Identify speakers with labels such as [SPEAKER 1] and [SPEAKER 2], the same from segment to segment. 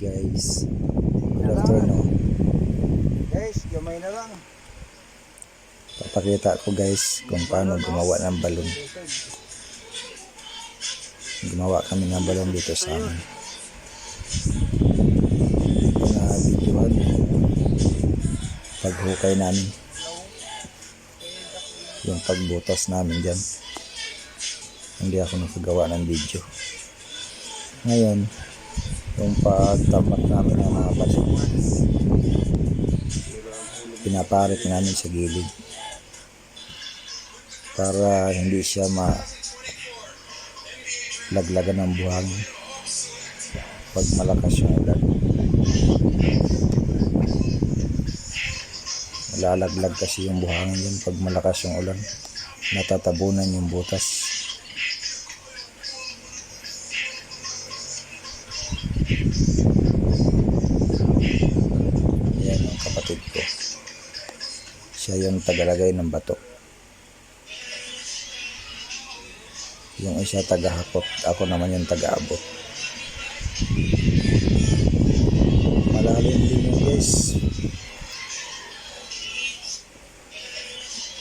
[SPEAKER 1] guys, good afternoon.
[SPEAKER 2] Guys, gamay na lang.
[SPEAKER 1] Papakita ko guys kung paano gumawa ng balon. Gumawa kami ng balon dito sa amin. Na videoan paghukay namin, yung pagbutas namin dyan. Hindi ako nakagawa ng video. Ngayon, yung pagtamak namin ng mga balon, pinaparit namin sa gilid para hindi siya malaglagan ng buhangin pag malakas yung ulan. Malalaglag kasi yung buhangin yun pag malakas yung ulan, natatabunan yung butas. Yan yung kapatid ko, siya yung tagalagay ng bato. Yung isa tagahakot, ako naman yung tagaabot. Malalim din yun guys,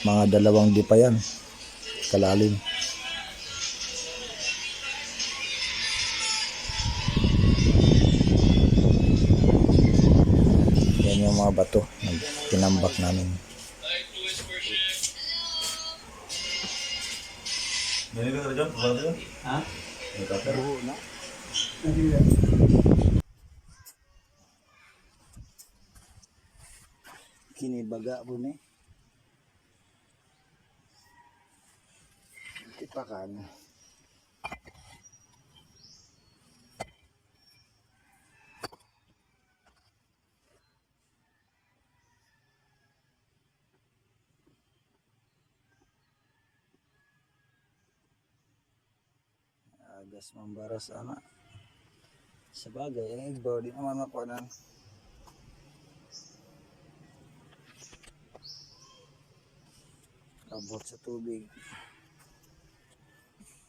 [SPEAKER 1] mga 2 di pa yan kalalim. Yan yung mga bato na tinambak namin.
[SPEAKER 2] Ha? Buho na. Kinibaga po ni. Tipakan. Agas mambaras ana. Sabagay, ang igbaw di naman ako na. Abot sa tubig.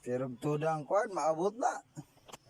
[SPEAKER 2] Pero tuda ang kwan, maabot na.